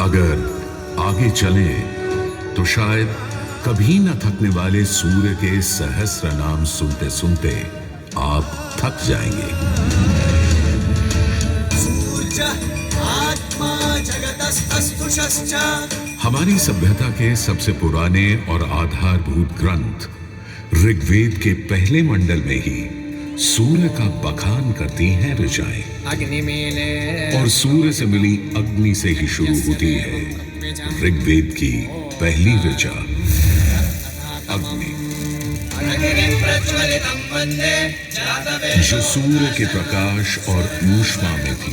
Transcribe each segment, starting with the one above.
अगर आगे चले तो शायद कभी न थकने वाले सूर्य के सहस्र नाम सुनते सुनते आप थक जाएंगे। हमारी सभ्यता के सबसे पुराने और आधारभूत ग्रंथ ऋग्वेद के पहले मंडल में ही सूर्य का बखान करती हैं ऋचाएं, और सूर्य से मिली अग्नि से ही शुरू होती है ऋग्वेद की पहली ऋचा अग्नि, जो सूर्य के प्रकाश और ऊष्मा में थी।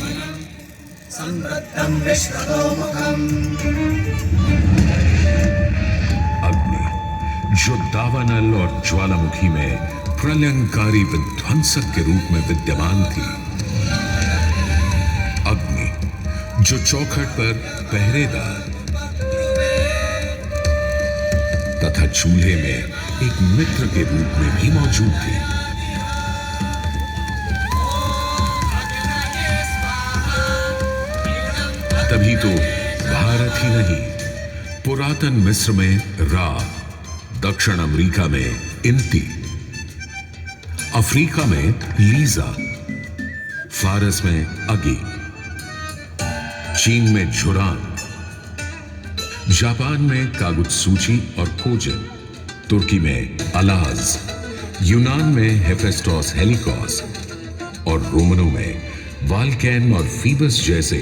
अग्नि जो दावानल और ज्वालामुखी में प्रलयंकारी विध्वंसक के रूप में विद्यमान थी। अग्नि जो चौखट पर पहरेदार तथा चूल्हे में एक मित्र के रूप में भी मौजूद थी। तभी तो भारत ही नहीं, पुरातन मिस्र में रा, दक्षिण अमेरिका में इंती, अफ्रीका में लीजा, फारस में अगी, चीन में झुरान, जापान में कागुत्सूची और कोजन, तुर्की में अलाज, यूनान में हेफेस्टोस हेलिकोस और रोमनों में वाल्कैन और फीबस जैसे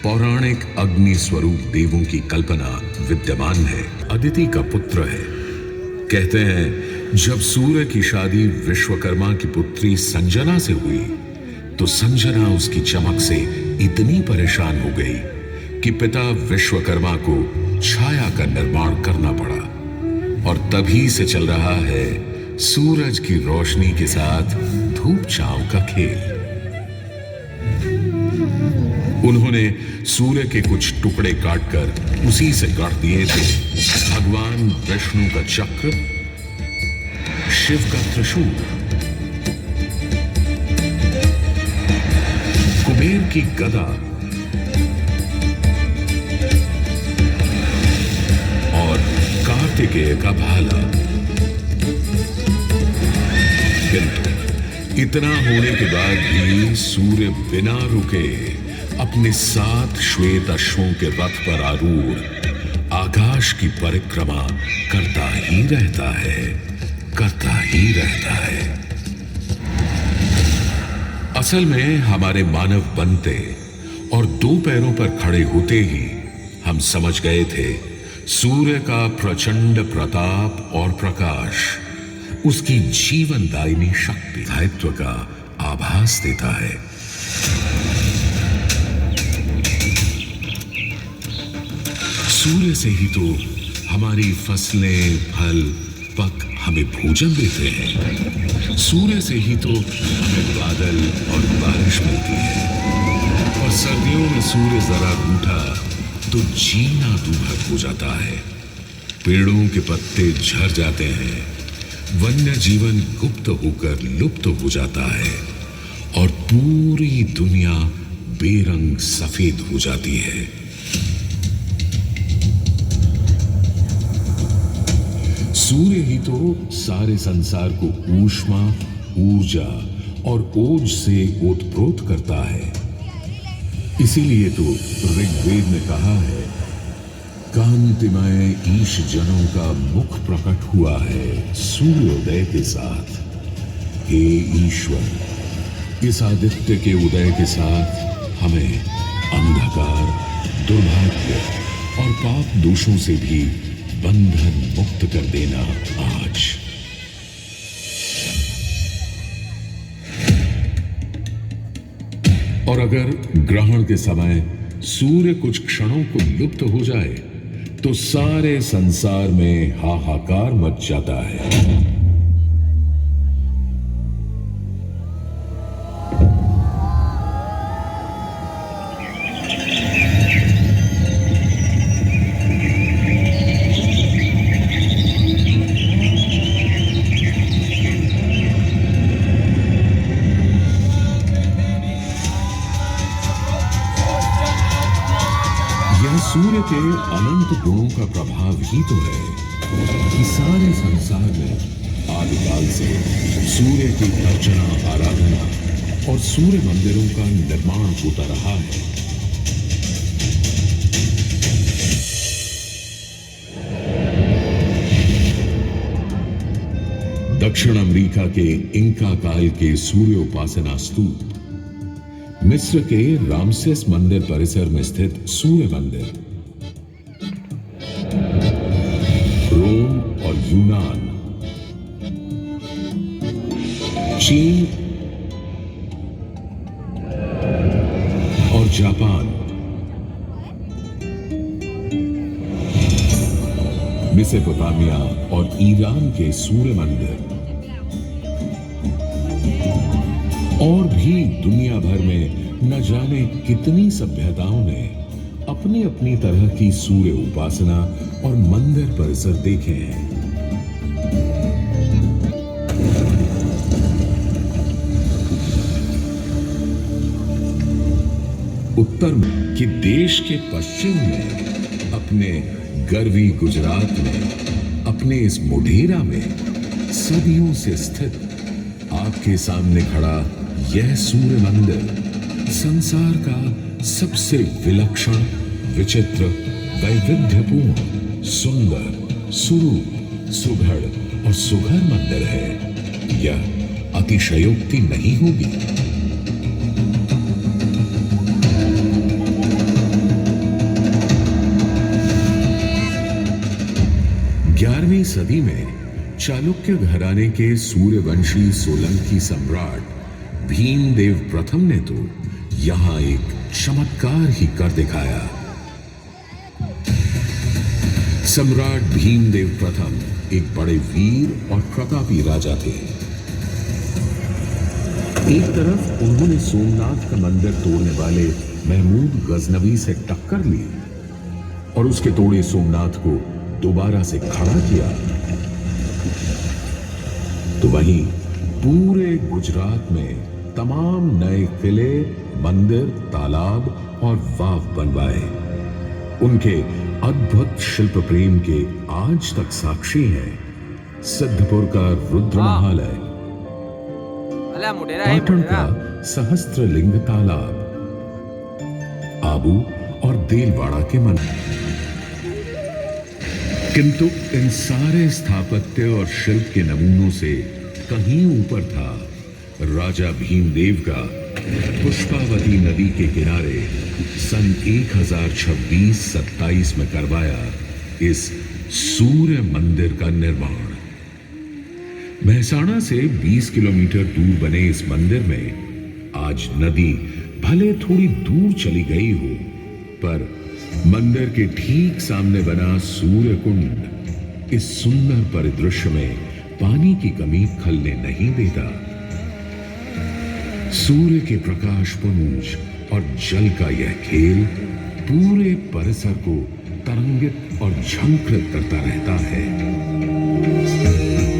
पौराणिक अग्नि स्वरूप देवों की कल्पना विद्यमान है। अदिति का पुत्र है। कहते हैं जब सूर्य की शादी विश्वकर्मा की पुत्री संजना से हुई तो संजना उसकी चमक से इतनी परेशान हो गई कि पिता विश्वकर्मा को छाया का निर्माण करना पड़ा, और तभी से चल रहा है सूरज की रोशनी के साथ धूप छांव का खेल। उन्होंने सूर्य के कुछ टुकड़े काटकर उसी से गढ़ दिए थे भगवान विष्णु का चक्र, शिव का त्रिशूल, कुबेर की गदा और कार्तिकेय का भाला। किंतु इतना होने के बाद भी सूर्य बिना रुके अपने 7 श्वेत अश्वों के रथ पर आरूढ़ आकाश की परिक्रमा करता ही रहता है, करता ही रहता है। असल में हमारे मानव बनते और 2 पैरों पर खड़े होते ही हम समझ गए थे सूर्य का प्रचंड प्रताप और प्रकाश उसकी जीवनदायिनी शक्ति दायित्व का आभास देता है। सूर्य से ही तो हमारी फसलें, फल, पक हमें भोजन देते हैं। सूर्य से ही तो हमें बादल और बारिश मिलती है, और सर्दियों में सूर्य जरा रूठा तो जीना दूभर हो जाता है। पेड़ों के पत्ते झड़ जाते हैं, वन्य जीवन गुप्त होकर लुप्त हो जाता है, और पूरी दुनिया बेरंग सफेद हो जाती है। सूर्य ही तो सारे संसार को ऊष्मा, ऊर्जा और ओज से ओतप्रोत करता है। इसीलिए तो ऋग्वेद ने कहा है, कांतिमय ईश जनों का मुख प्रकट हुआ है सूर्योदय के साथ। हे ईश्वर, इस आदित्य के उदय के साथ हमें अंधकार, दुर्भाग्य और पाप दोषों से भी बंधन मुक्त कर देना आज। और अगर ग्रहण के समय सूर्य कुछ क्षणों को लुप्त हो जाए तो सारे संसार में हाहाकार मच जाता है। सूर्य के अनंत गुणों का प्रभाव ही तो है कि सारे संसार में आदिकाल से सूर्य की अर्चना, आराधना और सूर्य मंदिरों का निर्माण होता रहा है। दक्षिण अमेरिका के इंका काल के सूर्य उपासना स्तूप, मिस्र के रामसेस मंदिर परिसर में स्थित सूर्य मंदिर, रोम और यूनान, चीन और जापान, मेसोपोटामिया और ईरान के सूर्य मंदिर और भी दुनिया भर में न जाने कितनी सभ्यताओं ने अपनी अपनी तरह की सूर्य उपासना और मंदिर परिसर देखे हैं। उत्तर में कि देश के पश्चिम में अपने गर्वी गुजरात में, अपने इस मोढेरा में सदियों से स्थित आपके सामने खड़ा यह सूर्य मंदिर संसार का सबसे विलक्षण, विचित्र, वैविध्यपूर्ण, सुंदर, सुरूप, सुघड़ और सुघर मंदिर है। यह अतिशयोक्ति नहीं होगी। 11वीं सदी में चालुक्य घराने के सूर्यवंशी सोलंकी सम्राट भीमदेव प्रथम ने तो यहां एक चमत्कार ही कर दिखाया। सम्राट भीमदेव प्रथम एक बड़े वीर और प्रतापी राजा थे। एक तरफ उन्होंने सोमनाथ का मंदिर तोड़ने वाले महमूद गजनवी से टक्कर ली और उसके तोड़े सोमनाथ को दोबारा से खड़ा किया, तो वहीं पूरे गुजरात में तमाम नए किले, मंदिर, तालाब और वाव बनवाए। उनके अद्भुत शिल्प प्रेम के आज तक साक्षी हैं सिद्धपुर का रुद्र महालय, पाटन का सहस्त्रलिंग तालाब, आबू और देलवाड़ा के मंदिर। किंतु इन सारे स्थापत्य और शिल्प के नमूनों से कहीं ऊपर था राजा भीमदेव का पुष्पावती नदी के किनारे सन 1026-27 में करवाया इस सूर्य मंदिर का निर्माण। मेहसाणा से 20 किलोमीटर दूर बने इस मंदिर में आज नदी भले थोड़ी दूर चली गई हो, पर मंदिर के ठीक सामने बना सूर्य कुंड इस सुंदर परिदृश्य में पानी की कमी खलने नहीं देता। सूर्य के प्रकाश पुंज और जल का यह खेल पूरे परिसर को तरंगित और झंकृत करता रहता है।